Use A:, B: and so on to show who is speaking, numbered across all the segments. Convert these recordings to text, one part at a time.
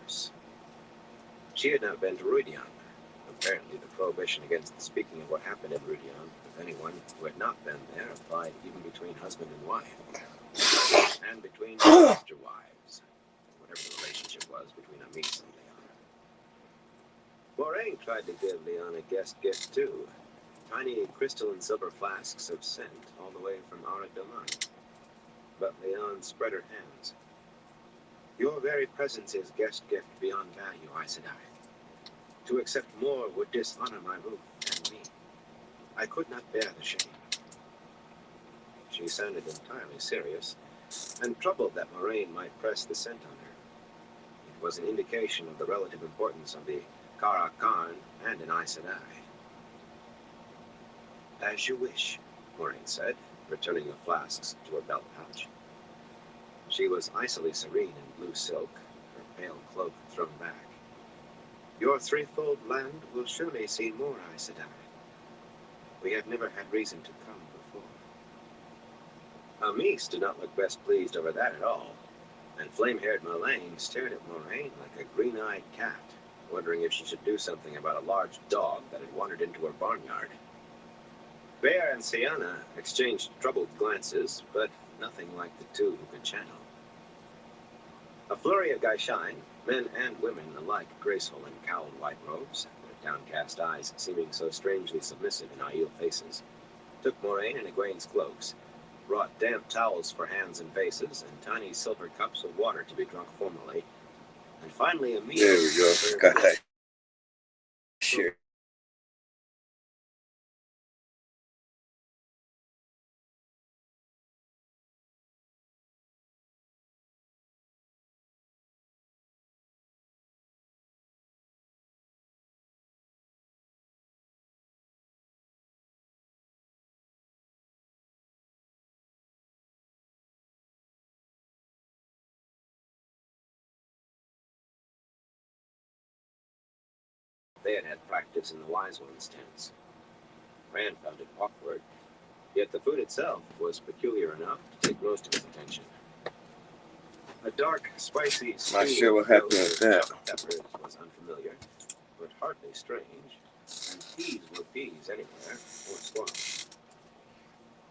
A: house. She had not been to Rudion. Apparently, the prohibition against speaking of what happened in Rudion with anyone who had not been there applied even between husband and wife, and between sister wives, whatever the relationship was between Amis and Leon. Moraine tried to give Leon a guest gift too. Tiny crystal and silver flasks of scent all the way from Aura Domain. But Leon spread her hands. Your very presence is guest gift beyond value, Aes Sedai. To accept more would dishonor my roof and me. I could not bear the shame. She sounded entirely serious, and troubled that Moraine might press the scent on her. It was an indication of the relative importance of the Kara Khan and an Aes Sedai. As you wish, Moraine said, returning the flasks to her belt pouch. She was icily serene in blue silk, her pale cloak thrown back. Your threefold land will surely see more Aes Sedai. We have never had reason to come before. Amis did not look best pleased over that at all, and flame-haired Mullane stared at Moraine like a green-eyed cat, wondering if she should do something about a large dog that had wandered into her barnyard. Bear and Sienna exchanged troubled glances, but nothing like the two who could channel. A flurry of Gaishain, men and women alike graceful in cowled white robes, their downcast eyes seeming so strangely submissive in Aiel faces, took Moraine and Egwene's cloaks, brought damp towels for hands and faces, and tiny silver cups of water to be drunk formally, and finally a meal.
B: There we go. Got that. Sure.
A: They had had practice in the Wise One's tents. Rand found it awkward, yet the food itself was peculiar enough to take most of his attention. A dark, spicy stew
B: Not sure what happened with that.
A: peppers was unfamiliar, but hardly strange, and peas were peas anywhere, or squash.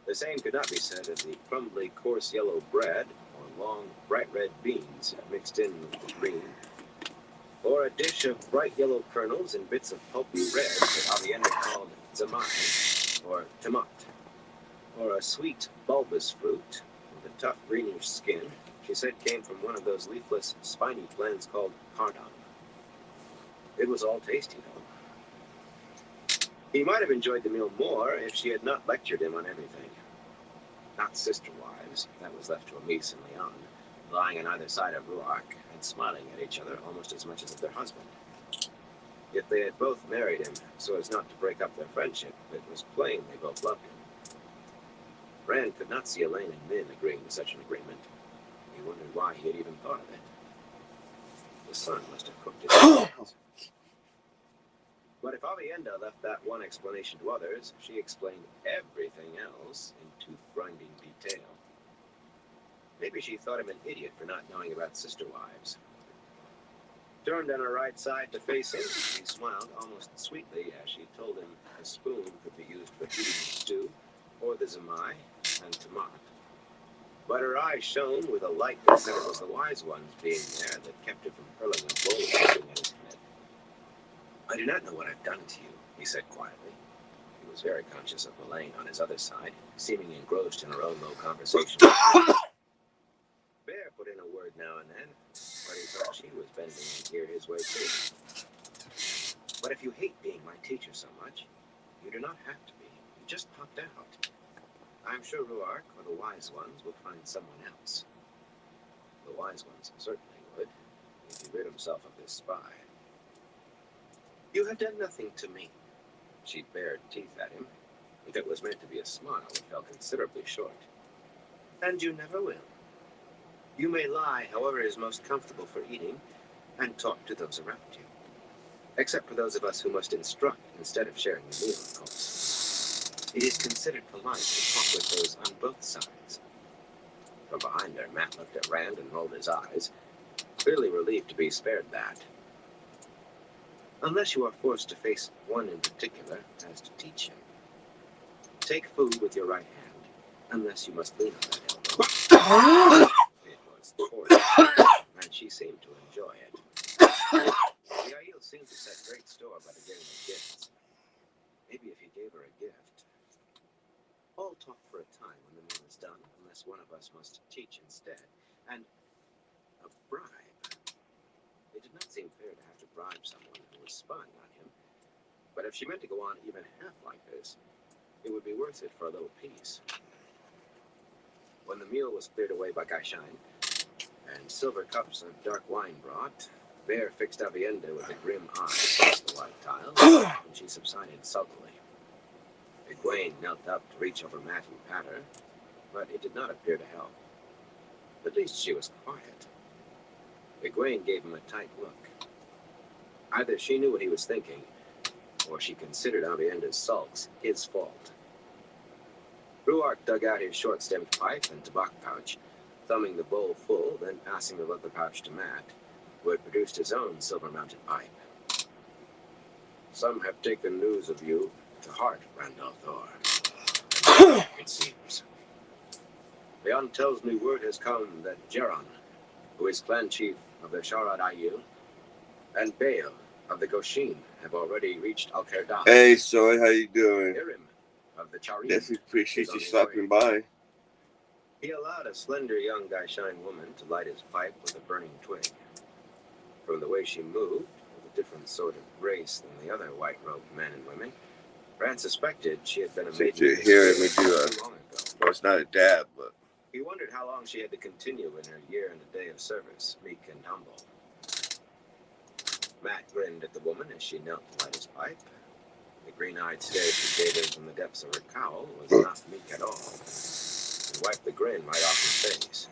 A: The same could not be said of the crumbly, coarse yellow bread, or long, bright red beans mixed in with the green, or a dish of bright yellow kernels and bits of pulpy red that Avienda called zamai, or tomat, or a sweet, bulbous fruit with a tough greenish skin she said came from one of those leafless, spiny plants called cardon. It was all tasty, though. He might have enjoyed the meal more if she had not lectured him on everything. Not sister wives, that was left to Amis and Leon, lying on either side of Ruark and smiling at each other almost as much as at their husband. If they had both married him so as not to break up their friendship, it was plain they both loved him. Rand could not see Elaine and Min agreeing to such an agreement. He wondered why he had even thought of it. The sun must have cooked it. But if Avienda left that one explanation to others, she explained everything else in tooth-grinding detail. Maybe she thought him an idiot for not knowing about sister wives. Turned on her right side to face him, she smiled almost sweetly as she told him a spoon could be used for eating the stew, or the zamai and tomat. But her eyes shone with a light that said it was the Wise Ones being there that kept her from hurling a bowl of something at his head. I do not know what I've done to you, he said quietly. He was very conscious of Mullane on his other side, seeming engrossed in her own low conversation. Bear put in a word now and then, but he thought she was bending to hear his way too. But if you hate being my teacher so much, you do not have to be. You just popped out. I'm sure Ruark or the Wise Ones will find someone else. The Wise Ones certainly would, if he rid himself of this spy. You have done nothing to me. She bared teeth at him. If it was meant to be a smile, it fell considerably short. And you never will. You may lie however is most comfortable for eating, and talk to those around you. Except for those of us who must instruct instead of sharing the meal, of course. It is considered polite to talk with those on both sides. From behind her, Matt looked at Rand and rolled his eyes. clearly relieved to be spared that. Unless you are forced to face one in particular as to teach him. Take food with your right hand, unless you must lean on that elbow. It was torture, and she seemed to enjoy it. The Aiel seemed to set great store by the giving of gifts. Maybe if you gave her a gift. All talk for a time when the meal is done, unless one of us must teach instead. And a bribe. It did not seem fair to have to bribe someone who was spying on him. But if she meant to go on even half like this, it would be worth it for a little peace. When the meal was cleared away by Gaishain, and silver cups of dark wine brought, Bear fixed Avienda with a grim eye across the white tile, and she subsided sulkily. Egwene knelt up to reach over Matt and pat her, but it did not appear to help. At least she was quiet. Egwene gave him a tight look. Either she knew what he was thinking, or she considered Avienda's sulks his fault. Ruark dug out his short-stemmed pipe and tobacco pouch, thumbing the bowl full, then passing the leather pouch to Matt, who had produced his own silver-mounted pipe. Some have taken news of you to heart, Randall Thor. It seems. Beyond tells me word has come that Geron, who is clan chief of the Sharad Aiel, and Bael of the Goshin have already reached Alkerdal.
B: Hey, Soy, how you doing?
A: Irim of the Charim.
B: Definitely appreciate
A: is on
B: you
A: his
B: stopping
A: way.
B: by.
A: He allowed a slender young Gaishain woman to light his pipe with a burning twig. From the way she moved, with a different sort of grace than the other white-robed men and women, Rand suspected she had been a
B: Since
A: maiden
B: you're
A: of
B: here,
A: experience
B: let me do
A: not too long ago.
B: Well, it's not a dab, but
A: He wondered how long she had to continue in her year and a day of service, meek and humble. Matt grinned at the woman as she knelt to light his pipe. The green-eyed stare she gave him from the depths of her cowl was not meek at all. He wiped the grin right off his face.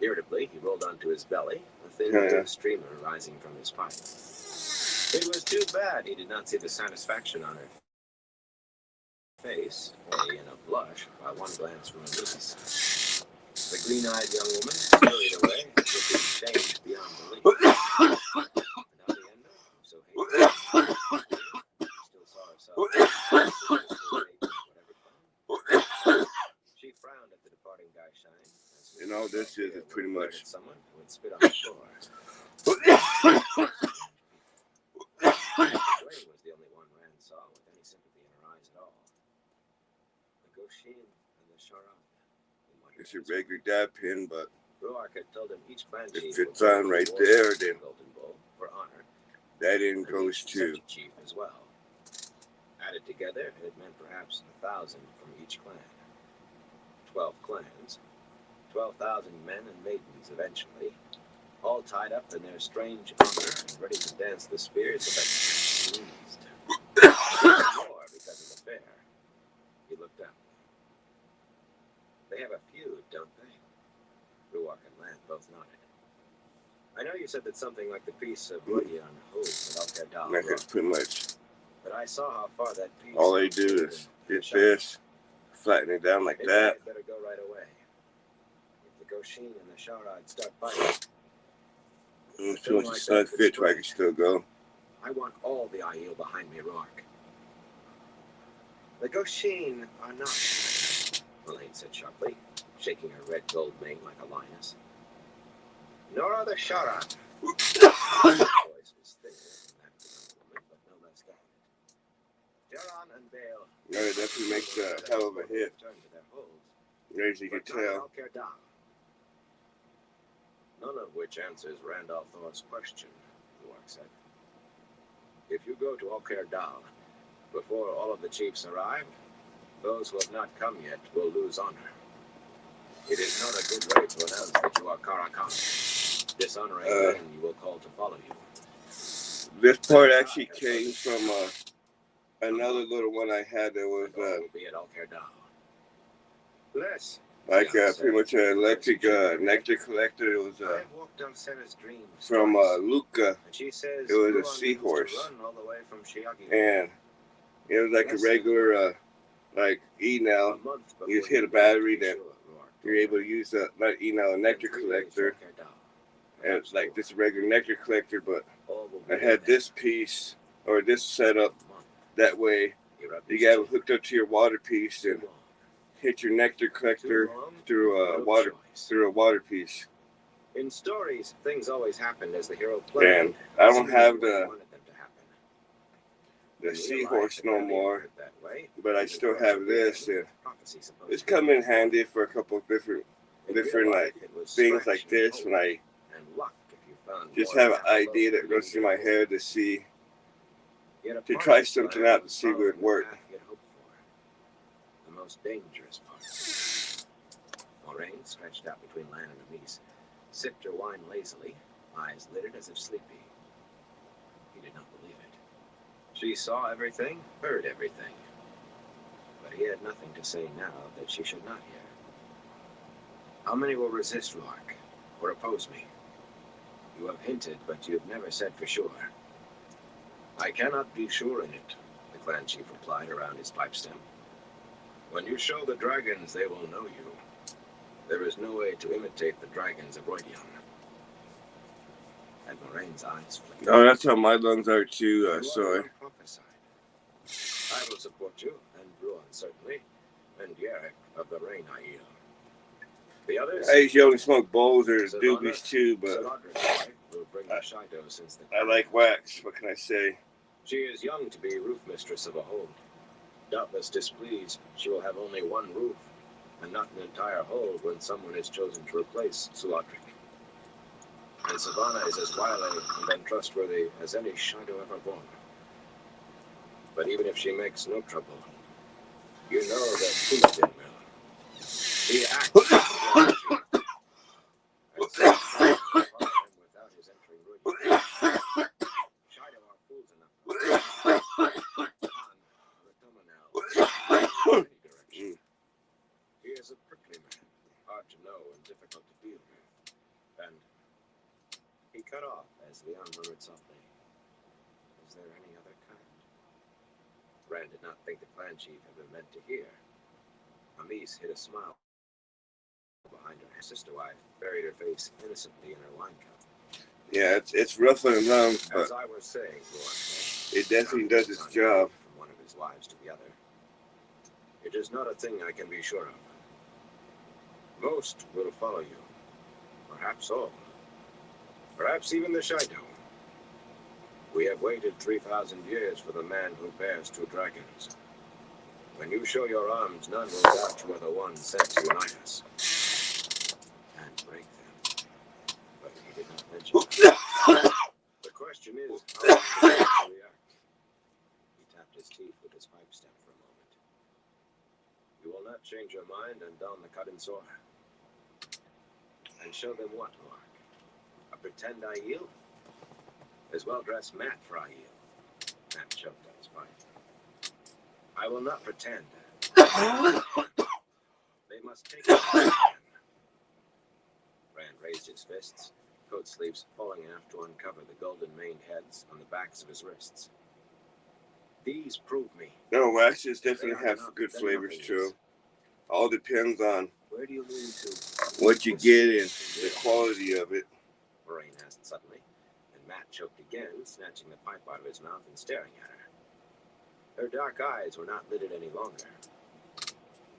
A: Irritably, he rolled onto his belly, a thin blue streamer rising from his pipe. It was too bad he did not see the satisfaction on her face, or in a blush, by one glance from Anubis. The green-eyed young woman scurried away, looking shamed beyond belief. And Avienda, who so hated still saw herself She frowned at the departing Gaishain.
B: and all this is pretty much.
A: Someone who had spit on the floor. Egwene was the only one Rand saw with any sympathy in her eyes at all. The Goshin and the Sharad.
B: It's a regular dab pin, but
A: Ruark had told him each clan
B: if
A: chief
B: it's
A: would
B: on right
A: reward
B: there,
A: the
B: then
A: Golden Bowl for honor.
B: that end
A: And
B: goes
A: each
B: to.
A: such a chief as well. Added together, it meant perhaps 1,000 from each clan. 12 clans, 12,000 men and maidens eventually, all tied up in their strange honor and ready to dance the spears of a pleased. More because of the fair. He looked up. They have a feud, don't they? Ruark and Land both nodded. I know you said that something like the peace of Rodion holds at Alkerdal,
B: Like it's pretty much
A: but I saw how far that peace.
B: all they do is get this, flatten it down like
A: Maybe
B: that.
A: I'd better go right away. If the Goshin and the Sharad start fighting,
B: And as soon as the sun fits, I can still go.
A: I want all the Aiel behind me, Ruark. The Goshin are not, Elaine said sharply, shaking her red gold mane like a lioness. Nor are the Sharad. Her voice was thinner than that of the woman, but no less guarded. Geron and Bael.
B: Yeah, it definitely makes a hell of a hit.
A: Return to their holds.
B: As you can
A: But not
B: tell.
A: all care down. None of which answers Randall Thor's question, Ruark said. If you go to Alkerdal before all of the chiefs arrive, those who have not come yet will lose honor. It is not a good way to announce that you are Karakan, dishonoring men you will call to follow you.
B: This part actually came from another little one I had that was
A: will be at Alkerdal. Bless.
B: like pretty much an electric nectar collector. It was
A: I have walked on Senna's dreams
B: from
A: twice,
B: Luca,
A: and she says
B: it was a
A: Ruan used to
B: seahorse.
A: run all the way from Shiagi.
B: and it was like a regular like E-Now.
A: A month
B: You just
A: before
B: hit a
A: he
B: battery
A: died,
B: that
A: Ruark
B: you're able to use not E-Now, a nectar
A: told her.
B: collector, and it's like this regular nectar collector, but
A: All will
B: I
A: be
B: had
A: there
B: this piece or this setup
A: in a month.
B: that way.
A: You rub
B: You
A: his
B: got it
A: chin.
B: hooked up to your water piece
A: Too
B: and
A: long.
B: hit your nectar
A: Too
B: collector
A: long.
B: through a
A: No
B: water
A: choice.
B: piece.
A: In stories, things always happened as the hero planned.
B: And I don't
A: seemingly
B: have
A: the way he
B: the
A: wanted them to happen.
B: the
A: In real life,
B: seahorse
A: it
B: no
A: rarely
B: more,
A: occurred that way.
B: but I
A: Even
B: still
A: closer
B: have
A: to
B: this,
A: the end,
B: and
A: prophecy supposed
B: it's
A: to
B: come
A: be
B: in handy for a couple of different
A: in real life,
B: like
A: it was
B: things
A: scratch
B: like
A: and
B: this
A: hope
B: when I
A: and luck if you found
B: just
A: more
B: have
A: than
B: an
A: half a
B: idea
A: loaf
B: that
A: you
B: runs through
A: needed
B: my
A: to hold.
B: head to see
A: Yet a
B: to
A: part
B: try
A: of his
B: something
A: plan
B: out to
A: was
B: see if it would
A: following the
B: work.
A: path he had hoped for. The most dangerous part. Moraine, stretched out between Lan and Amis, sipped her wine lazily, eyes lidded as if sleepy. He did not believe it. She saw everything, heard everything. But he had nothing to say now that she should not hear. How many will resist Ruark, or oppose me? You have hinted, but you have never said for sure. I cannot be sure in it, the clan chief replied around his pipe stem. When you show the dragons, they will know you. There is no way to imitate the dragons of Roidion. And Moraine's eyes flickered.
B: Oh, that's how my lungs are too,
A: You are
B: Soy.
A: well prophesied. I will support you, and Ruan certainly, and Yerek of the Rain Aiel. The others?
B: I usually only smoke bowls or
A: Savannah,
B: doobies too, but
A: Saladrin's wife will bring the Shido since the
B: I like wax. What can I say?
A: She is young to be roof mistress of a hold. Doubtless displeased, she will have only one roof, and not an entire hold when someone is chosen to replace Suladric. And Savannah is as wily and untrustworthy as any Shido ever born. But even if she makes no trouble, you know that Kuladin will. He acts like she. And so follow him without his entering Ruidion. Shido are fools enough to on the Dominel in any direction. He is a prickly man, hard to know and difficult to deal with. And he cut off as Leon murmured softly, "Is there any other kind?" Rand did not think the clan chief had been meant to hear. Amis hid a smile behind her. His sister wife buried her face innocently in her wine cup.
B: Yeah, it's rough on the lungs, but
A: As I was saying, Ruan said,
B: it definitely does its
A: on
B: job.
A: from one of his wives to the other. It is not a thing I can be sure of. Most will follow you. Perhaps all. Perhaps even the Shido. We have waited 3,000 years for the man who bears 2 dragons. When you show your arms, none will doubt you are the one sent to unite us. And break them. But he did not mention that. The question is, how will you react? He tapped his teeth with his pipe stem for a moment. You will not change your mind and don the cut and sword. And show them what, Mark? A pretend Aiel? As well-dressed Matt for Aiel. Matt choked on his pipe. I will not pretend. They must take it. Rand raised his fists, coat sleeves falling enough to uncover the golden-maned heads on the backs of his wrists. These prove me.
B: No, waxes definitely have good flavors too. All depends on
A: Where do you lean to?
B: what you get and the quality of it.
A: Moraine asked suddenly, and Matt choked again, snatching the pipe out of his mouth and staring at her. Her dark eyes were not lidded any longer.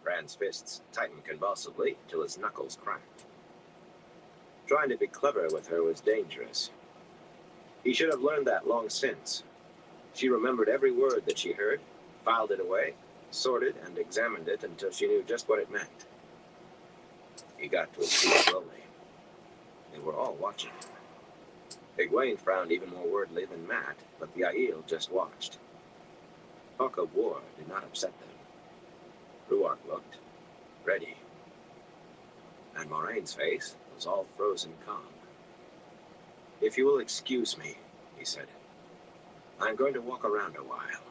A: Rand's fists tightened convulsively till his knuckles cracked. Trying to be clever with her was dangerous. He should have learned that long since. She remembered every word that she heard, filed it away, sorted and examined it until she knew just what it meant. He got to his feet slowly. They were all watching him. Egwene frowned even more wordly than Matt, but the Aiel just watched. Talk of war did not upset them. Ruark looked ready. And Moraine's face was all frozen calm. "If you will excuse me," he said, "I'm going to walk around a while."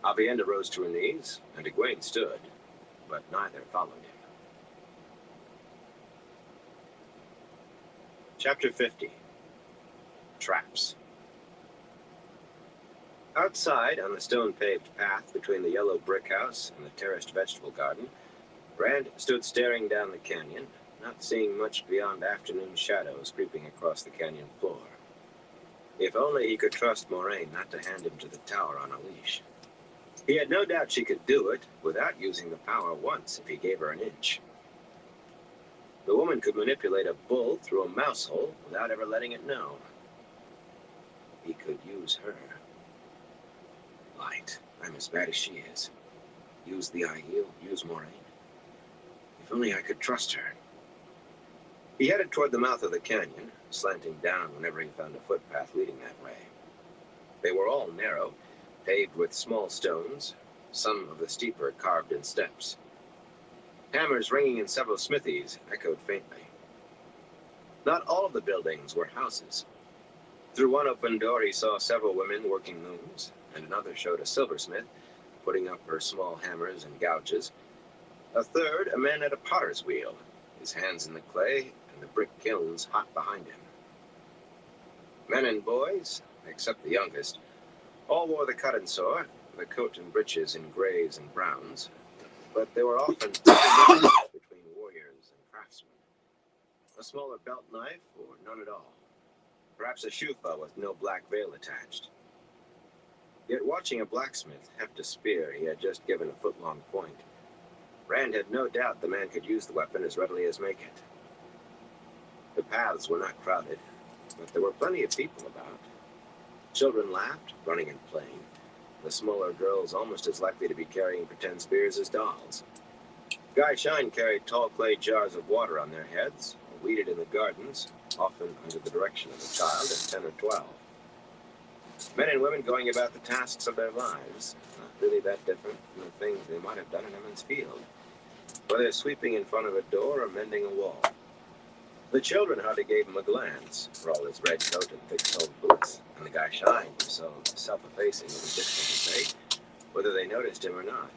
A: Avienda rose to her knees, and Egwene stood, but neither followed him. Chapter 50. Traps. Outside, on the stone-paved path between the yellow brick house and the terraced vegetable garden, Rand stood staring down the canyon, not seeing much beyond afternoon shadows creeping across the canyon floor. If only he could trust Moraine not to hand him to the tower on a leash. He had no doubt she could do it without using the power once if he gave her an inch. The woman could manipulate a bull through a mouse hole without ever letting it know. He could use her. Light, I'm as bad as she is. Use the Aiel, use Moraine. If only I could trust her. He headed toward the mouth of the canyon, slanting down whenever he found a footpath leading that way. They were all narrow, paved with small stones, some of the steeper carved in steps. Hammers ringing in several smithies echoed faintly. Not all of the buildings were houses. Through one open door he saw several women working looms, and another showed a silversmith putting up her small hammers and gouges. A third, a man at a potter's wheel, his hands in the clay and the brick kilns hot behind him. Men and boys, except the youngest, all wore the cut and sword, the coat and breeches in grays and browns, but there were often differences between warriors and craftsmen. A smaller belt knife or none at all. Perhaps a shufa with no black veil attached. Yet watching a blacksmith heft a spear he had just given a foot-long point, Rand had no doubt the man could use the weapon as readily as make it. The paths were not crowded, but there were plenty of people about. Children laughed, running and playing. The smaller girls almost as likely to be carrying pretend spears as dolls. Guy Shine carried tall clay jars of water on their heads, or weeded in the gardens, often under the direction of a child of 10 or 12. Men and women going about the tasks of their lives, not really that different from the things they might have done in Emmons Field, whether sweeping in front of a door or mending a wall. The children hardly gave him a glance, for all his red coat and thick-soled boots, and the Guy Shine was so self-effacing it was difficult to say whether they noticed him or not.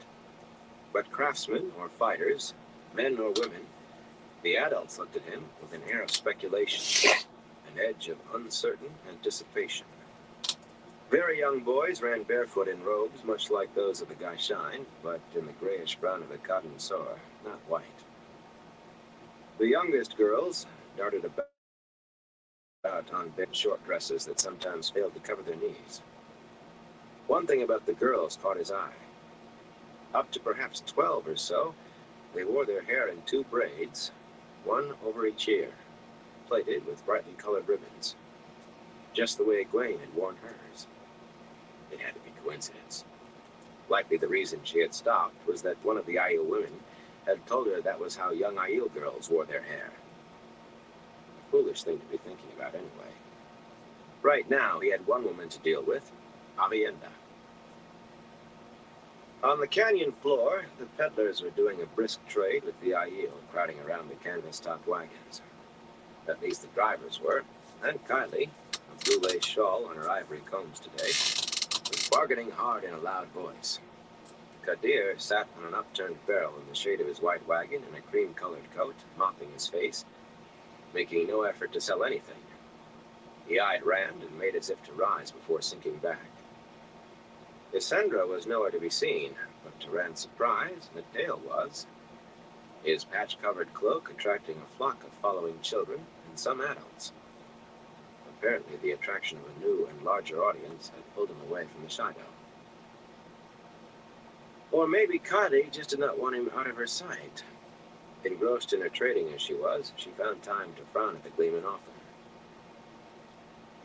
A: But craftsmen or fighters, men or women, the adults looked at him with an air of speculation, an edge of uncertain anticipation. Very young boys ran barefoot in robes much like those of the Guy Shine, but in the grayish brown of the cotton sore, not white. The youngest girls darted about on big short dresses that sometimes failed to cover their knees. One thing about the girls caught his eye. Up to perhaps 12 or so, they wore their hair in 2 braids, one over each ear, plaited with brightly colored ribbons, just the way Egwene had worn hers. It had to be coincidence. Likely the reason she had stopped was that one of the Aiel women had told her that was how young Aiel girls wore their hair. A foolish thing to be thinking about anyway. Right now, he had one woman to deal with, Aviendha. On the canyon floor, the peddlers were doing a brisk trade with the Aiel, crowding around the canvas-topped wagons. At least the drivers were, and Kylie, a blue lace shawl on her ivory combs today, was bargaining hard in a loud voice. Kadir sat on an upturned barrel in the shade of his white wagon in a cream-colored coat, mopping his face, making no effort to sell anything. He eyed Rand and made as if to rise before sinking back. Isendra was nowhere to be seen, but to Rand's surprise, Nadale was, his patch-covered cloak attracting a flock of following children and some adults. Apparently, the attraction of a new and larger audience had pulled him away from the shadow. Or maybe Kylie just did not want him out of her sight. Engrossed in her trading as she was, she found time to frown at the gleeman often.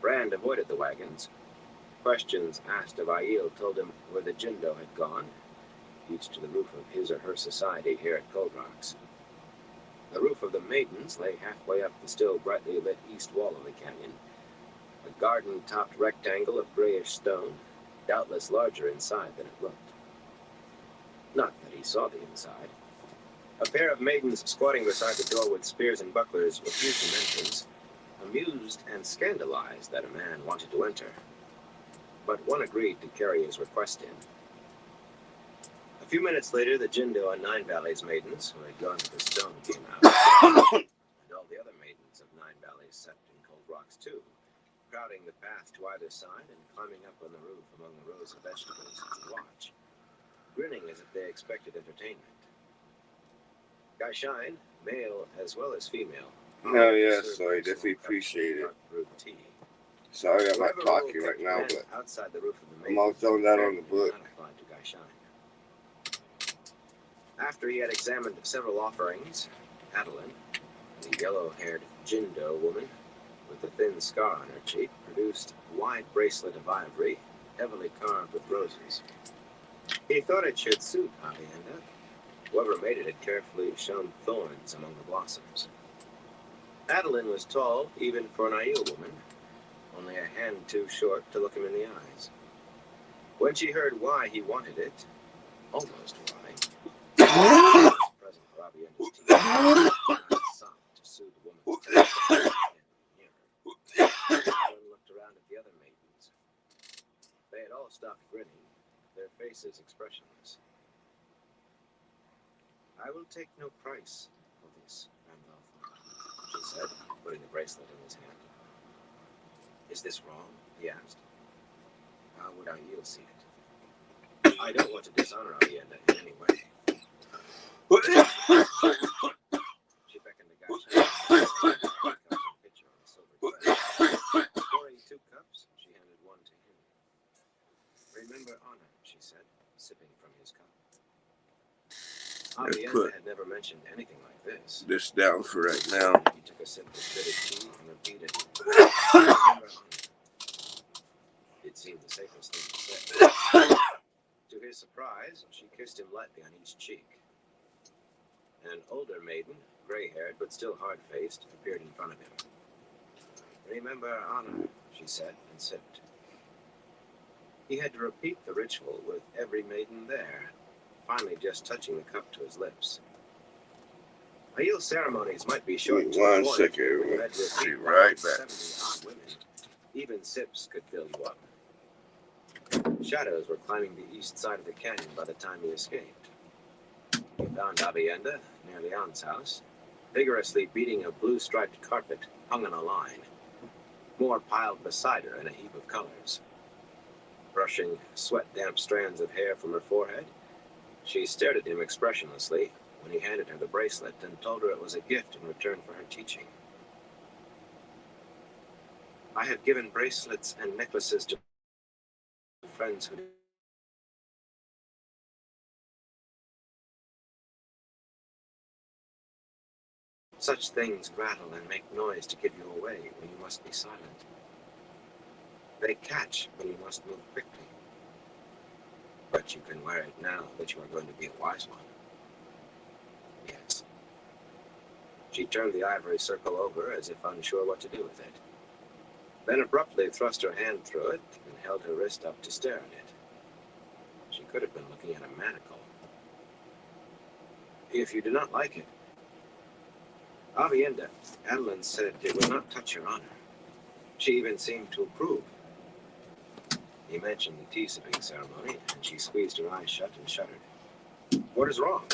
A: Rand avoided the wagons. Questions asked of Aiel told him where the Jindo had gone, each to the roof of his or her society here at Cold Rocks. The roof of the Maidens lay halfway up the still brightly lit east wall of the canyon, a garden-topped rectangle of grayish stone, doubtless larger inside than it looked. Not that he saw the inside. A pair of maidens squatting beside the door with spears and bucklers refused him entrance, amused and scandalized that a man wanted to enter. But one agreed to carry his request in. A few minutes later, the Jindo and Nine Valleys maidens, who had gone to the stone, came out, and all the other maidens of Nine Valleys sat in Cold Rocks too, crowding the path to either side and climbing up on the roof among the rows of vegetables to watch, grinning as if they expected entertainment. Guy Shine, male as well as female.
B: Hell yeah,
A: served
B: so I
A: excellent
B: definitely
A: cups of
B: appreciate it.
A: dark brewed tea.
B: Sorry I'm not
A: Whatever
B: talking
A: rule
B: right
A: kept
B: now,
A: men
B: but
A: outside the roof of the
B: I'm all
A: maiden
B: throwing that on the
A: apparently
B: book.
A: not applied to Gaishan. After he had examined several offerings, Adeline, the yellow-haired Jindo woman with the thin scar on her cheek, produced a wide bracelet of ivory, heavily carved with roses. He thought it should suit Avienda. Whoever made it had carefully shown thorns among the blossoms. Adeline was tall, even for an Aiel woman, only a hand too short to look him in the eyes. When she heard why he wanted it, almost why, present for Avienda's tea, soft to soothe the woman's temper. Adeline looked around at the other maidens. They had all stopped grinning, their faces expressionless. I will take no price for this, Randolph, she said, putting the bracelet in his hand. Is this wrong? He asked. How would Aiel see it? I don't want to dishonor Avienda in any way. She beckoned to Gaishan and pitcher on a silver tray. Pouring 2 cups, she handed one to him. Remember honor, she said, sipping from his cup. Avienda had never mentioned anything like this.
B: This down for right now.
A: He took a sip of bitter tea and repeated, Remember honor. It seemed the safest thing to say. To his surprise, she kissed him lightly on each cheek. An older maiden, gray-haired but still hard-faced, appeared in front of him. Remember honor, she said, and sipped. He had to repeat the ritual with every maiden there, finally just touching the cup to his lips. Aiel ceremonies might be short to
B: One
A: the point,
B: second,
A: but led with
B: be right back.
A: 70-odd women. Even sips could fill you up. Shadows were climbing the east side of the canyon by the time he escaped. He found Avienda near the aunt's house, vigorously beating a blue-striped carpet hung on a line, more piled beside her in a heap of colors. Brushing sweat-damp strands of hair from her forehead, she stared at him expressionlessly when he handed her the bracelet and told her it was a gift in return for her teaching. I have given bracelets and necklaces to friends who such things rattle and make noise to give you away when you must be silent. They catch when you must move quickly. But you can wear it now that you are going to be a wise one. Yes. She turned the ivory circle over as if unsure what to do with it. Then abruptly thrust her hand through it and held her wrist up to stare at it. She could have been looking at a manacle. If you do not like it, Avienda, Adeline said it would not touch your honor. She even seemed to approve. He mentioned the tea sipping ceremony, and she squeezed her eyes shut and shuddered. What is wrong?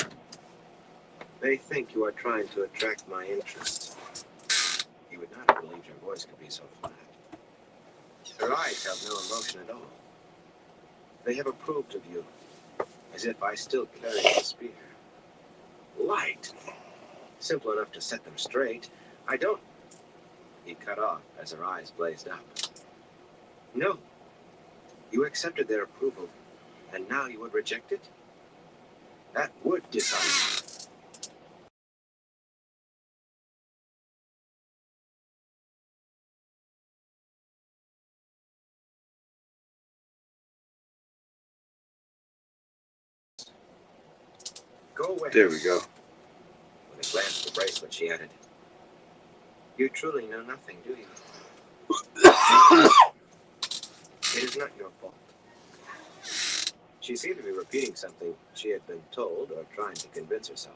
A: They think you are trying to attract my interest. You would not have believed your voice could be so flat. Her eyes have no emotion at all. They have approved of you, as if I still carried the spear. Light! Simple enough to set them straight. I don't... He cut off as her eyes blazed up. No. You accepted their approval, and now you would reject it? That would dishonor you. Go away.
B: There we go.
A: With a glance at the bracelet, she added, You truly know nothing, do you? It is not your fault. She seemed to be repeating something she had been told or trying to convince herself.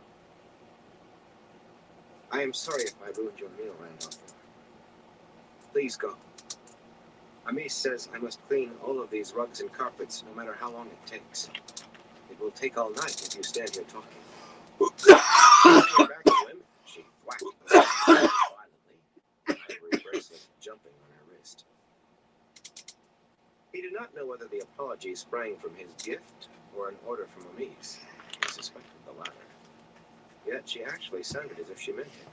A: I am sorry if I ruined your meal, Randolph. Please go. Amis says I must clean all of these rugs and carpets, no matter how long it takes. It will take all night if you stand here talking. Back to him, she whacked violently, ivory bracelet jumping on her wrist. He did not know whether the apology sprang from his gift or an order from Amis. He suspected the latter. yet she actually sounded as if she meant it.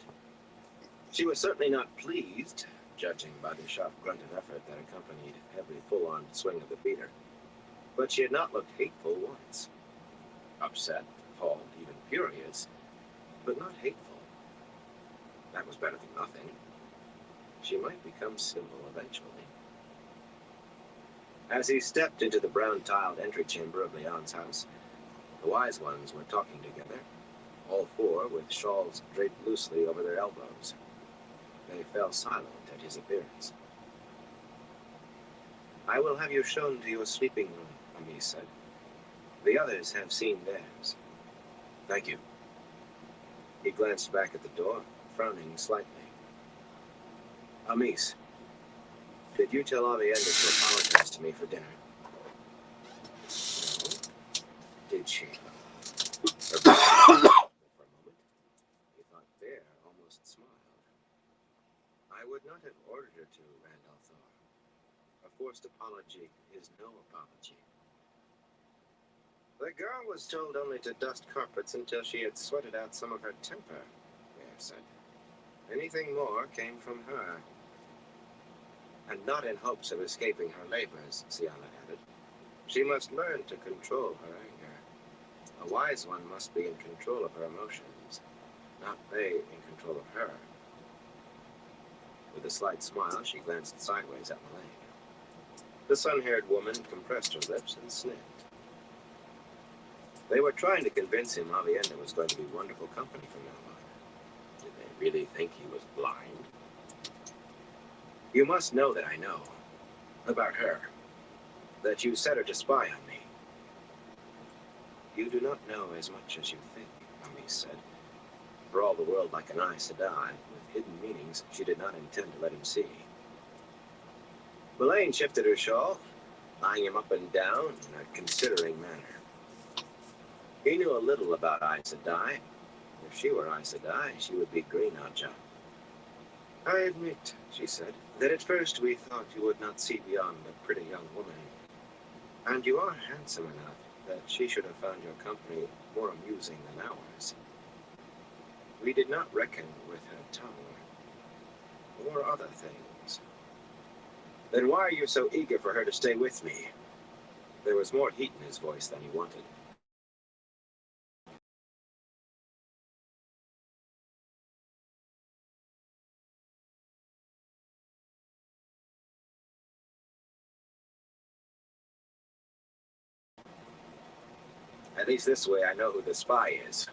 A: She was certainly not pleased, judging by the sharp grunt of effort that accompanied every full-on swing of the beater. But she had not looked hateful once. Upset, appalled, even furious, but not hateful. That was better than nothing. She might become civil eventually. As he stepped into the brown-tiled entry chamber of Leon's house, the wise ones were talking together, all four with shawls draped loosely over their elbows. They fell silent at his appearance. "I will have you shown to your sleeping room," Amis said. "The others have seen theirs." "Thank you." He glanced back at the door, frowning slightly. "Amis, did you tell Avienda to apologize to me for dinner?" "No. Did she?" Her brow fell for a moment. He thought Bear almost smiled. "I would not have ordered her to, Randall Thor. A forced apology is no apology." "The girl was told only to dust carpets until she had sweated out some of her temper," Bear said. "Anything more came from her." "And not in hopes of escaping her labors," Siana added. "She must learn to control her anger. A wise one must be in control of her emotions, not they in control of her." With a slight smile, she glanced sideways at Mullane. The sun-haired woman compressed her lips and sniffed. They were trying to convince him Avienda was going to be wonderful company from now on. Did they really think he was blind? "You must know that I know. About her. That you set her to spy on me." "You do not know as much as you think," Amis said. For all the world like an Aes Sedai, with hidden meanings she did not intend to let him see. Mullane shifted her shawl, eyeing him up and down in a considering manner. He knew a little about Aes Sedai. If she were Aes Sedai, she would be Green Ajah. "I admit," she said, "that at first we thought you would not see beyond a pretty young woman. And you are handsome enough that she should have found your company more amusing than ours. We did not reckon with her tongue, or other things." "Then why are you so eager for her to stay with me?" There was more heat in his voice than he wanted. "At least this way I know who the spy is."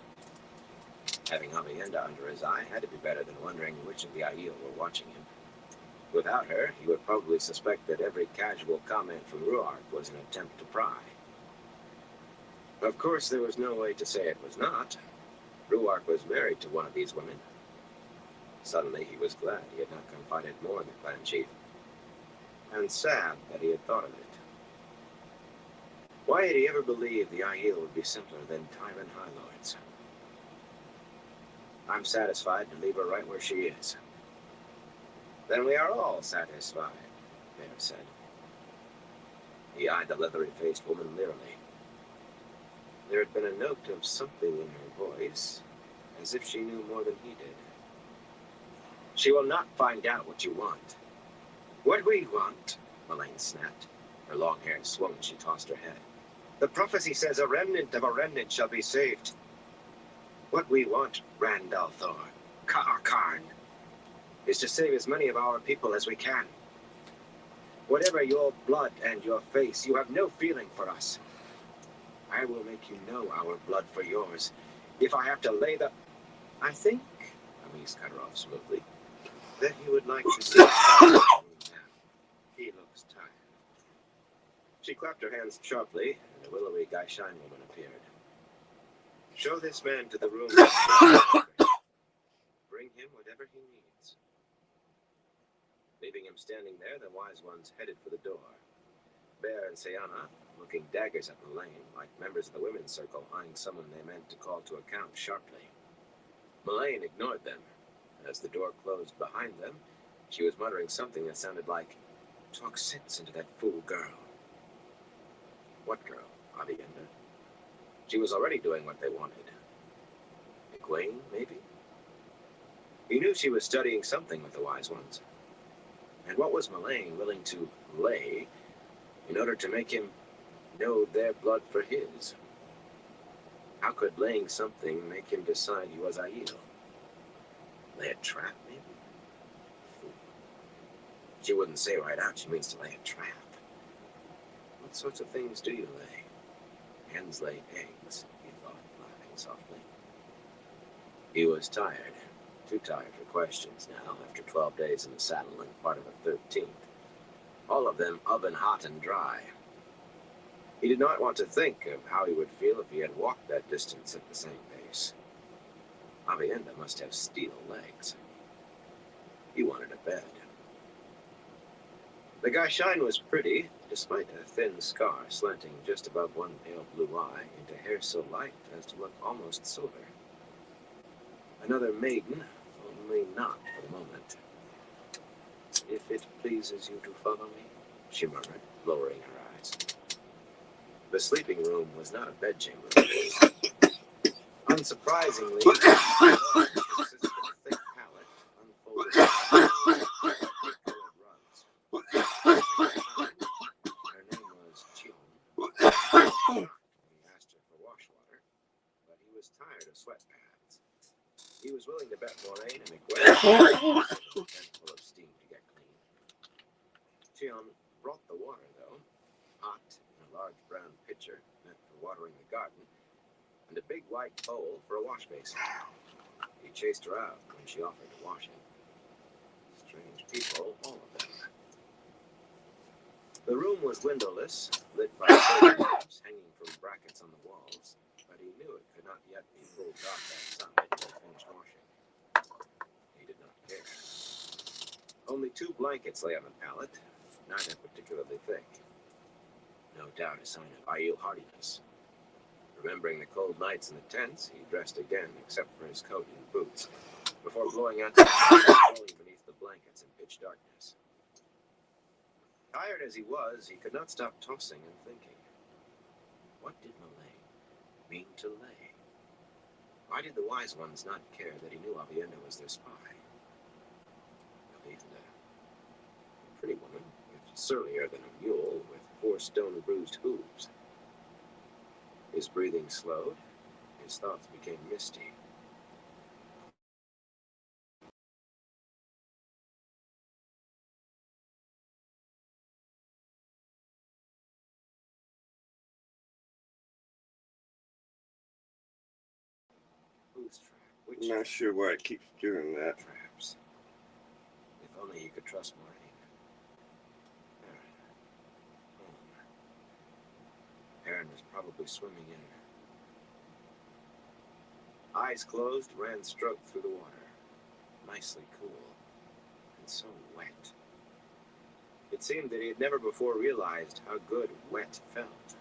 A: Having Avienda under his eye had to be better than wondering which of the Aiel were watching him. Without her, he would probably suspect that every casual comment from Ruark was an attempt to pry. Of course, there was no way to say it was not. Ruark was married to one of these women. Suddenly, he was glad he had not confided more in the clan chief, and sad that he had thought of it. Why had he ever believed the Aiel would be simpler than Tyrant High Lords? "I'm satisfied to leave her right where she is." "Then we are all satisfied," Bear said. He eyed the leathery-faced woman leerily. There had been a note of something in her voice, as if she knew more than he did. "She will not find out what you want." "What we want," Mullane snapped. Her long hair swung as she tossed her head. "The prophecy says a remnant of a remnant shall be saved. What we want, Randall Thor, Ka'ar Karn, is to save as many of our people as we can. Whatever your blood and your face, you have no feeling for us. I will make you know our blood for yours, if I have to lay the—" "I think," Amis cut her off smoothly, "that he would like to see him now. He looks tired." She clapped her hands sharply, and a willowy Gaishan woman appeared. "Show this man to the room. Bring him whatever he needs." Leaving him standing there, the wise ones headed for the door. Bear and Siana, looking daggers at Mullane, like members of the women's circle eyeing someone they meant to call to account sharply. Mullane ignored them. As the door closed behind them, she was muttering something that sounded like, "Talk sense into that fool girl." What girl? Avienda? She was already doing what they wanted. Gwaine, maybe? He knew she was studying something with the Wise Ones. And what was Mullane willing to lay in order to make him know their blood for his? How could laying something make him decide he was Aiel? Lay a trap, maybe? Fool. She wouldn't say right out she means to lay a trap. What sorts of things do you lay? Hens lay eggs, he thought, laughing softly. He was tired. Too tired for questions now, after 12 days in the saddle and part of a 13th. All of them oven hot and dry. He did not want to think of how he would feel if he had walked that distance at the same pace. Aviendha must have steel legs. He wanted a bed. The Gashine was pretty, despite a thin scar slanting just above one pale blue eye into hair so light as to look almost silver. Another maiden, only not for the moment. If it pleases you to follow me, she murmured, lowering her eyes. The sleeping room was not a bedchamber. Unsurprisingly, it consisted of a thick pallet, unfolded colored rugs. Her name was Chion. He asked her for wash water, but he was tired of sweat baths. He was willing to bet Moraine and Miguel full of steam to get clean. Chion brought the water, though, hot in a large brown pitcher meant for watering the garden, and a big white bowl for a wash basin. He chased her out when she offered to wash him. Strange people, all of them. The room was windowless, lit by lamps hanging from brackets on the walls, but he knew it could not yet be full dark outside when he finished washing. He did not care. Only 2 blankets lay on the pallet, neither particularly thick. No doubt a sign of Aiel hardiness. Remembering the cold nights in the tents, he dressed again, except for his coat and boots, before blowing out the falling beneath the blankets in pitch darkness. Tired as he was, he could not stop tossing and thinking. What did Mullane mean to lay? Why did the Wise Ones not care that he knew Aviendha was their spy? Aviendha, a pretty woman, yet surlier than a mule, with 4 stone-bruised hooves. His breathing slowed, his thoughts became misty. Whose trap? Which
B: I'm not sure why it keeps doing that.
A: traps? If only he could trust Moraine. Aaron was probably swimming in. Eyes closed, Rand stroked through the water. Nicely cool. And so wet. It seemed that he had never before realized how good wet felt.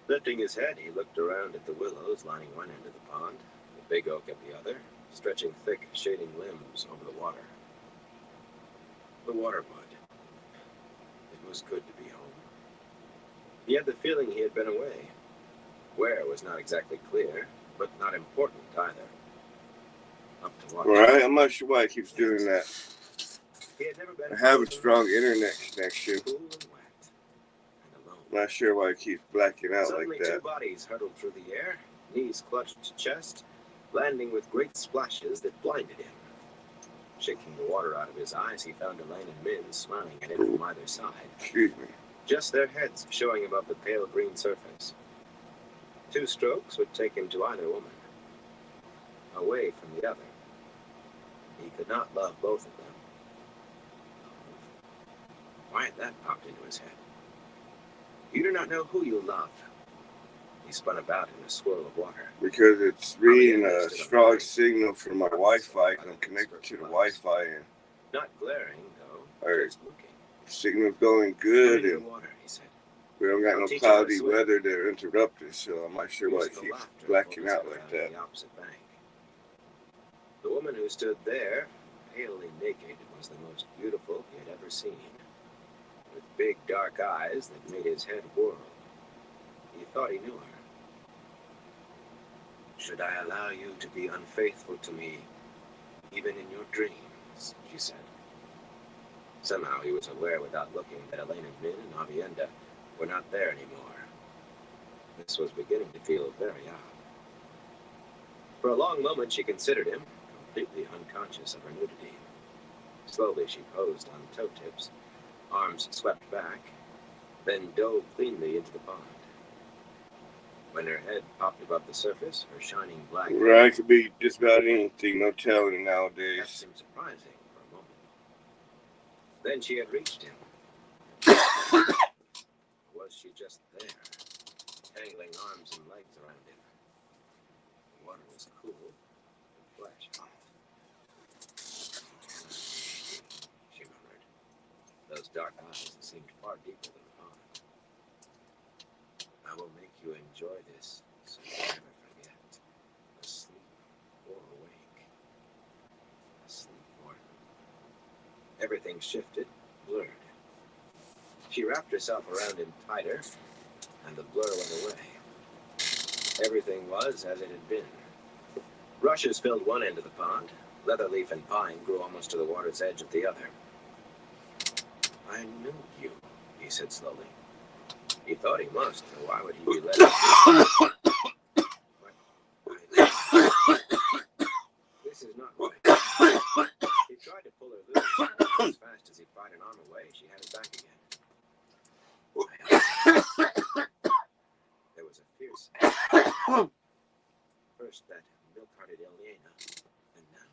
A: Lifting his head, he looked around at the willows lining one end of the pond, the big oak at the other, stretching thick, shading limbs over the water. The water bud. It was good to be home. He had the feeling he had been away. Where was not exactly clear, but not important either. Up to what?
B: Right, I'm not sure why it keeps doing that.
A: He had never been
B: I have a strong internet connection.
A: cool and wet and alone.
B: I'm not sure why it keeps blacking out
A: Suddenly,
B: like that.
A: 2 bodies hurtled through the air, knees clutched to chest, landing with great splashes that blinded him. Shaking the water out of his eyes, he found Elaine and Min smiling at him from either side.
B: Excuse me.
A: Just their heads showing above the pale green surface. 2 strokes would take him to either woman, away from the other. He could not love both of them. Why had that popped into his head? You do not know who you love. He spun about in a swirl of water.
B: Because it's reading a strong signal from my Wi-Fi, and I'm connected to the Wi-Fi, and
A: Not glaring, though,
B: Alright.
A: just looking.
B: the signal's going good,
A: Drink
B: and
A: the water, he said.
B: we don't got no cloudy weather to interrupt it, so I'm not sure why it
A: Musical
B: keeps
A: laughter
B: blacking
A: floated
B: out like
A: around
B: that.
A: The opposite bank. The woman who stood there, palely naked, was the most beautiful he had ever seen, with big dark eyes that made his head whirl. He thought he knew her. should I allow you to be unfaithful to me, even in your dreams? She said. Somehow he was aware without looking that Elena Min and Avienda were not there anymore. This was beginning to feel very odd. For a long moment she considered him, completely unconscious of her nudity. Slowly she posed on toe tips, arms swept back, then dove cleanly into the pond. When her head popped above the surface, her shining black
B: Right, it could be just about anything, no telling
A: that
B: nowadays.
A: seemed surprising for a moment. Then she had reached him. Was she just there, tangling arms and legs around him? The water was cool, the flesh hot. She murmured. Those dark eyes seemed far deeper than the pond. I will make you enjoy this, so you never forget. Asleep or awake. Asleep or... Everything shifted, blurred. She wrapped herself around him tighter, and the blur went away. Everything was as it had been. Rushes filled one end of the pond. Leatherleaf and pine grew almost to the water's edge at the other. I knew you, he said slowly. He thought he must, or why would he be let This is not right. He tried to pull her loose, and as fast as he pried an arm away, she had it back again. There was a fierce first that milk-hearted Elena, and now,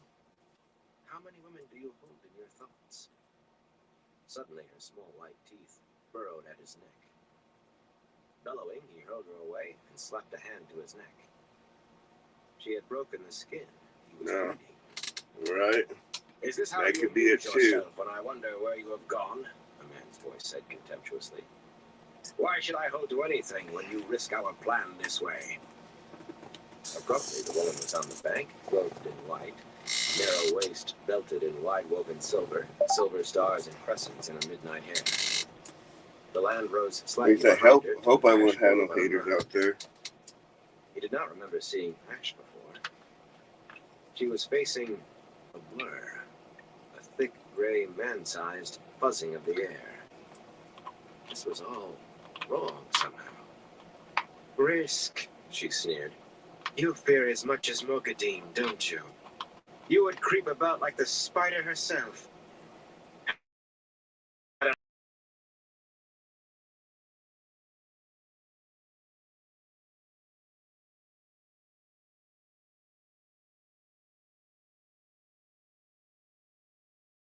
A: how many women do you hold in your thoughts? Suddenly her small white teeth burrowed at his neck. Bellowing, he hurled her away and slapped a hand to his neck. She had broken the skin. He was bleeding.
B: Right.
A: Is this how
B: That
A: you
B: could be it
A: amuse yourself
B: too.
A: when I wonder where you have gone? A man's voice said contemptuously. Why should I hold to anything when you risk our plan this way? Abruptly, the woman was on the bank, clothed in white, narrow waist belted in wide-woven silver, silver stars and crescents in her midnight hair. The land rose slightly
B: I
A: behind her.
B: hope I won't have no haters out there.
A: He did not remember seeing Ash before. She was facing a blur, a thick gray man-sized buzzing of the air. This was all wrong somehow. Risk, she sneered. You fear as much as Mogadine, don't you? You would creep about like the spider herself.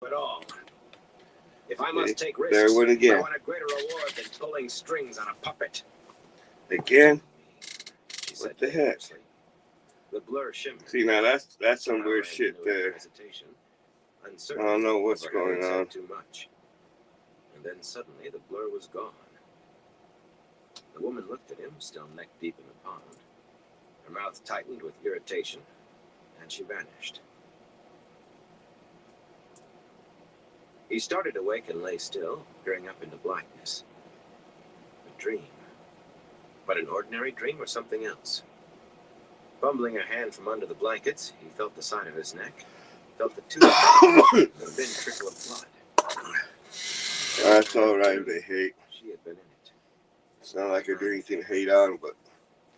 A: At all. If I must take risks,
B: there it went again.
A: I want a greater reward than pulling strings on a puppet.
B: Again?
A: She said
B: What the heck?
A: vigorously. The blur shimmered.
B: See, now that's some weird shit there. I don't know what's going on.
A: Too much. And then suddenly the blur was gone. The woman looked at him, still neck deep in the pond. Her mouth tightened with irritation, and she vanished. He started awake and lay still, peering up into blackness. A dream. But an ordinary dream or something else? Fumbling a hand from under the blankets, he felt the side of his neck, felt the tooth, the thin trickle of blood.
B: That's all right if they hate.
A: She had been in it.
B: It's not like I do anything to hate on, but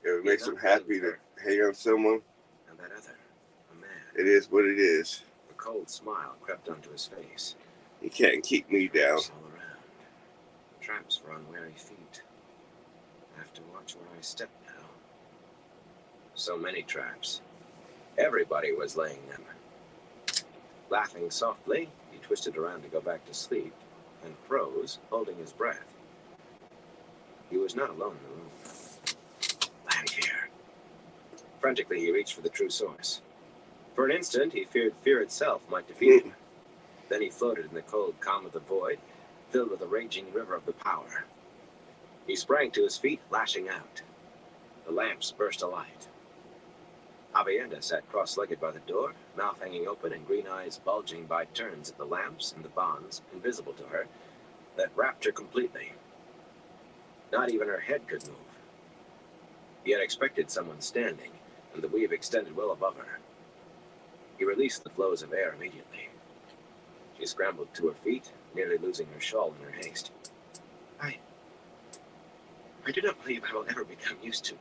B: if it makes them happy to hate on someone,
A: And that other, a man.
B: it is what it is.
A: A cold smile crept onto his face.
B: You can't keep me down.
A: Traps all around. Traps for unwary feet. I have to watch where I step now. So many traps. Everybody was laying them. Laughing softly, he twisted around to go back to sleep and froze, holding his breath. He was not alone in the room. Land here. Frantically, he reached for the true source. For an instant, he feared fear itself might defeat him. Then he floated in the cold calm of the void, filled with a raging river of the power. He sprang to his feet, lashing out. The lamps burst alight. Avienda sat cross-legged by the door, mouth hanging open and green eyes bulging by turns at the lamps and the bonds, invisible to her, that wrapped her completely. Not even her head could move. He had expected someone standing, and the weave extended well above her. He released the flows of air immediately. She scrambled to her feet, nearly losing her shawl in her haste. I do not believe I will ever become used to.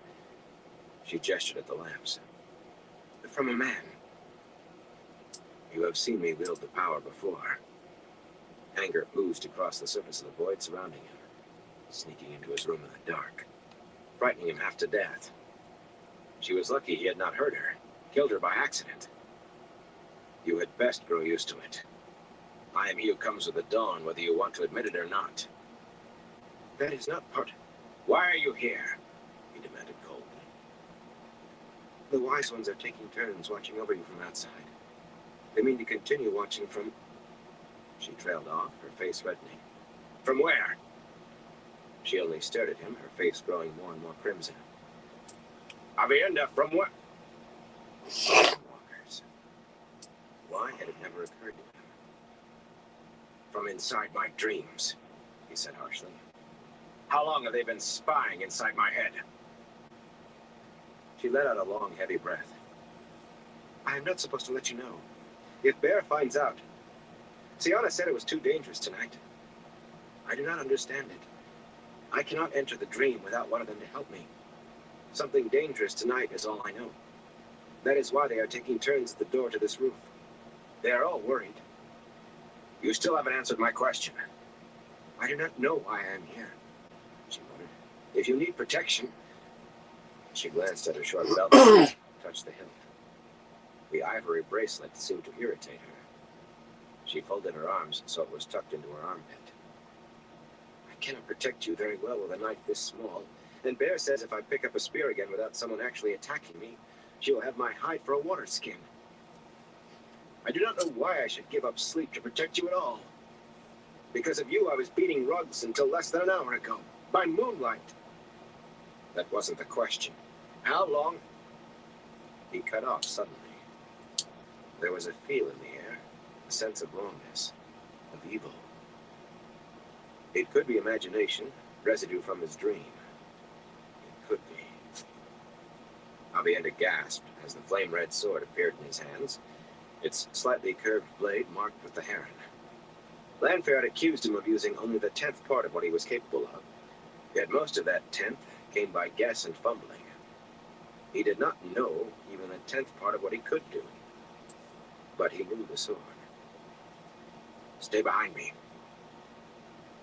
A: She gestured at the lamps. From a man. You have seen me wield the power before. Anger oozed across the surface of the void surrounding him, sneaking into his room in the dark, frightening him half to death. She was lucky he had not hurt her, killed her by accident. You had best grow used to it. I am he who comes with the dawn, whether you want to admit it or not. That is not part. Why are you here? He demanded coldly. The wise ones are taking turns watching over you from outside. They mean to continue watching from... She trailed off, her face reddening. From where? She only stared at him, her face growing more and more crimson. Avienda, from where? Walkers. Why had it never occurred to him? From inside my dreams, he said harshly. How long have they been spying inside my head? She let out a long, heavy breath. I am not supposed to let you know. If Bear finds out... Sienna said it was too dangerous tonight. I do not understand it. I cannot enter the dream without one of them to help me. Something dangerous tonight is all I know. That is why they are taking turns at the door to this roof. They are all worried. You still haven't answered my question. I do not know why I am here, she muttered. If you need protection... She glanced at her short belt and touched the hilt. The ivory bracelet seemed to irritate her. She folded her arms so it was tucked into her armpit. I cannot protect you very well with a knife this small, and Bear says if I pick up a spear again without someone actually attacking me, she will have my hide for a water skin. I do not know why I should give up sleep to protect you at all. Because of you, I was beating rugs until less than an hour ago, by moonlight. That wasn't the question. How long? He cut off suddenly. There was a feel in the air, a sense of wrongness, of evil. It could be imagination, residue from his dream. It could be. Avienda gasped as the flame-red sword appeared in his hands, its slightly curved blade marked with the heron. Lanfear had accused him of using only the 10th part of what he was capable of, yet most of that 10th came by guess and fumbling. He did not know even the 10th part of what he could do. But he knew the sword. Stay behind me.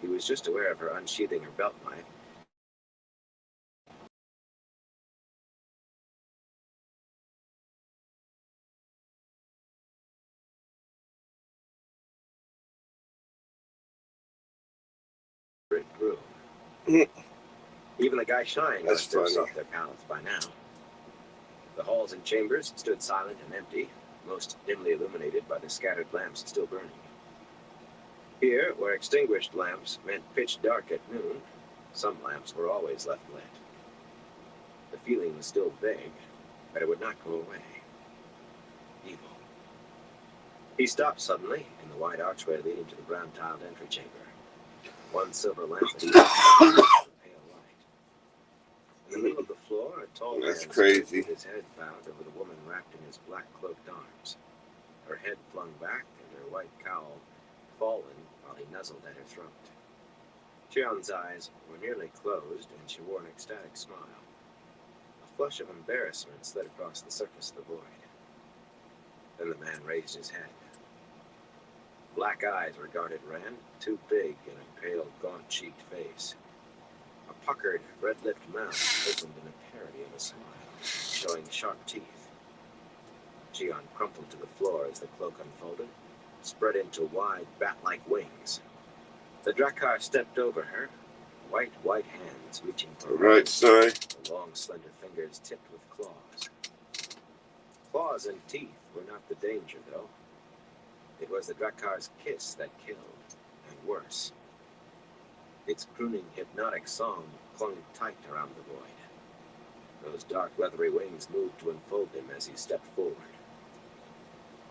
A: He was just aware of her unsheathing her belt knife. It grew. Even the Guy Shine must have sought their palace by now. The halls and chambers stood silent and empty, most dimly illuminated by the scattered lamps still burning. Here, where extinguished lamps meant pitch dark at noon, some lamps were always left lit. The feeling was still vague, but it would not go away. Evil. He stopped suddenly in the wide archway leading to the brown-tiled entry chamber. One silver lamp at each pale light. In the middle of the floor, a tall man stood with his head bowed over the woman wrapped in his black-cloaked arms. Her head flung back and her white cowl fallen while he nuzzled at her throat. Cheon's eyes were nearly closed, and she wore an ecstatic smile. A flush of embarrassment slid across the surface of the void. Then the man raised his head. Black eyes regarded Rand, too big in a pale, gaunt-cheeked face. A puckered, red-lipped mouth opened in a parody of a smile, showing sharp teeth. Cheon crumpled to the floor as the cloak unfolded, spread into wide, bat-like wings. The Drakkar stepped over her, white hands reaching for her.
B: Right side.
A: The long, slender fingers tipped with claws. Claws and teeth were not the danger, though. It was the Drakkar's kiss that killed, and worse. Its crooning, hypnotic song clung tight around the void. Those dark, leathery wings moved to enfold him as he stepped forward.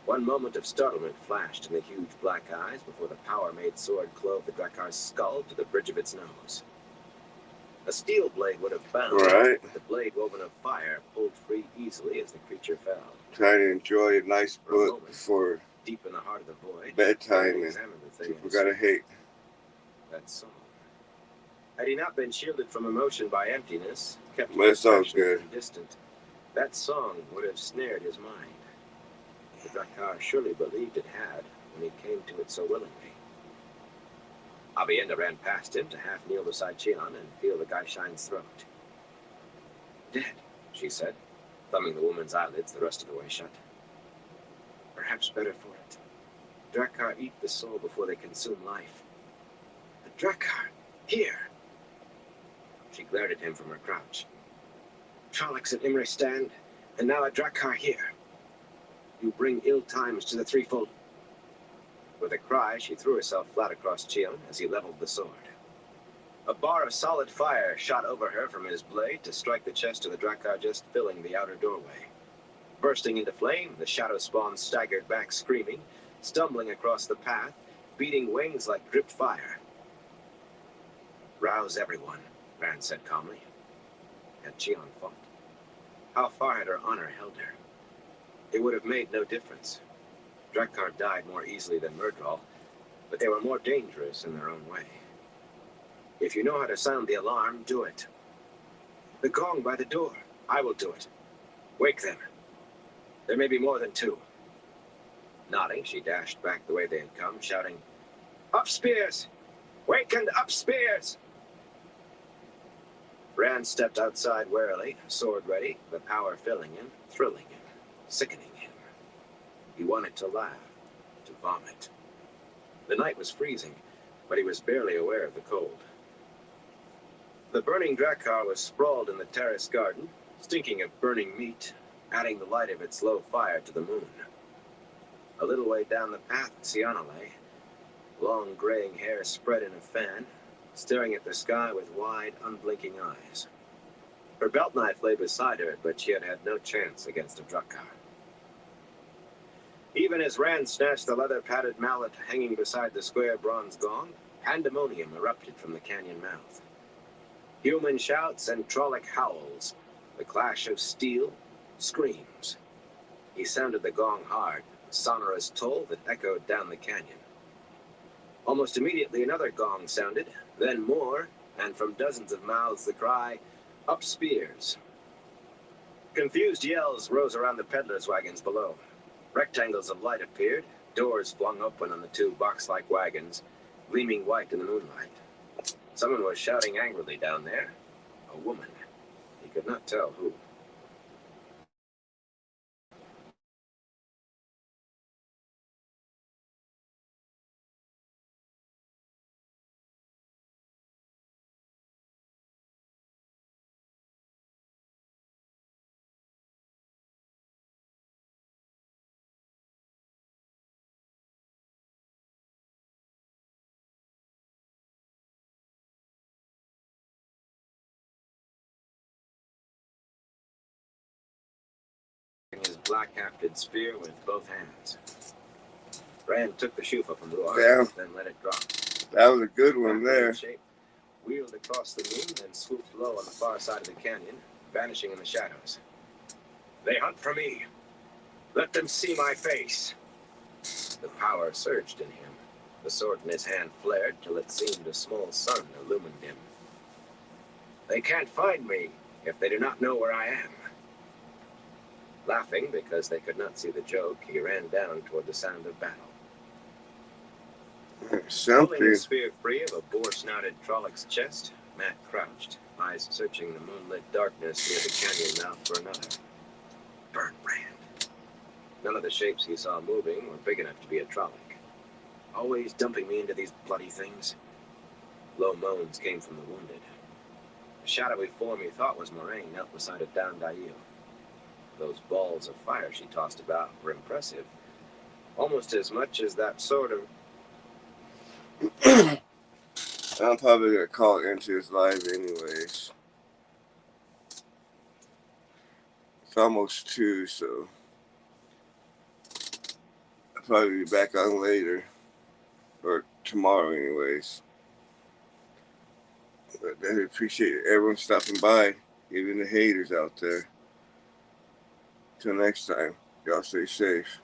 A: One moment of startlement flashed in the huge black eyes before the power-made sword clove the Drakkar's skull to the bridge of its nose. A steel blade would have bound,
B: Right.
A: but the blade woven of fire pulled free easily as the creature fell.
B: Trying to enjoy a nice book before
A: deep in the heart of the void,
B: bedtime, and people gotta hate
A: that song. Had he not been shielded from emotion by emptiness, kept
B: it's all good.
A: And distant, that song would have snared his mind. The Drakkar surely believed it had when he came to it so willingly. Aviendha ran past him to half kneel beside Cheon and feel the Gaishine's throat. Dead, she said, thumbing the woman's eyelids the rest of the way shut. Perhaps better for it. Drakkar eat the soul before they consume life. The Drakkar, here! She glared at him from her crouch. Trollocs at Imre stand, and now a Drakkar here. You bring ill times to the threefold. With a cry, she threw herself flat across Cheon as he leveled the sword. A bar of solid fire shot over her from his blade to strike the chest of the Drakkar just filling the outer doorway. Bursting into flame, the shadow spawn staggered back screaming, stumbling across the path, beating wings like dripped fire. Rouse everyone, Rand said calmly. Had Cheon fought? How far had her honor held her? It would have made no difference. Drakkar died more easily than Myrddraal, but they were more dangerous in their own way. If you know how to sound the alarm, do it. The gong by the door. I will do it. Wake them. There may be more than two. Nodding, she dashed back the way they had come, shouting, Up spears! Wakened up spears! Rand stepped outside warily, sword ready, the power filling him, thrilling him, sickening him. He wanted to laugh, to vomit. The night was freezing, but he was barely aware of the cold. The burning Drakkar was sprawled in the terrace garden, stinking of burning meat, adding the light of its low fire to the moon. A little way down the path, Siana lay, long graying hair spread in a fan, staring at the sky with wide, unblinking eyes. Her belt knife lay beside her, but she had had no chance against a Drakkar. Even as Rand snatched the leather-padded mallet hanging beside the square bronze gong, pandemonium erupted from the canyon mouth. Human shouts and Trolloc howls, the clash of steel, screams. He sounded the gong hard, a sonorous toll that echoed down the canyon. Almost immediately another gong sounded, then more, and from dozens of mouths the cry, Up spears! Confused yells rose around the peddlers' wagons below. Rectangles of light appeared, doors flung open on the two box-like wagons, gleaming white in the moonlight. Someone was shouting angrily down there. A woman. He could not tell who. His black-hafted spear with both hands. Rand took the shoe from Ruar, then let it drop.
B: That was a good one there.
A: Shape, wheeled across the moon, then swooped low on the far side of the canyon, vanishing in the shadows. They hunt for me. Let them see my face. The power surged in him. The sword in his hand flared till it seemed a small sun illumined him. They can't find me if they do not know where I am. Laughing because they could not see the joke, he ran down toward the sound of battle. Pulling his spear free of a boar-snouted Trolloc's chest, Mat crouched, eyes searching the moonlit darkness near the canyon mouth for another. Burn Rand. None of the shapes he saw moving were big enough to be a Trolloc. Always dumping me into these bloody things. Low moans came from the wounded. The shadowy form he thought was Moraine knelt beside a downed Aiel. Those balls of fire she tossed about were impressive, almost as much as that sort of...
B: I'm probably going to call it into his live anyways. It's almost 2, so I'll probably be back on later. Or tomorrow anyways. But I appreciate everyone stopping by, even the haters out there. Till next time, y'all stay safe.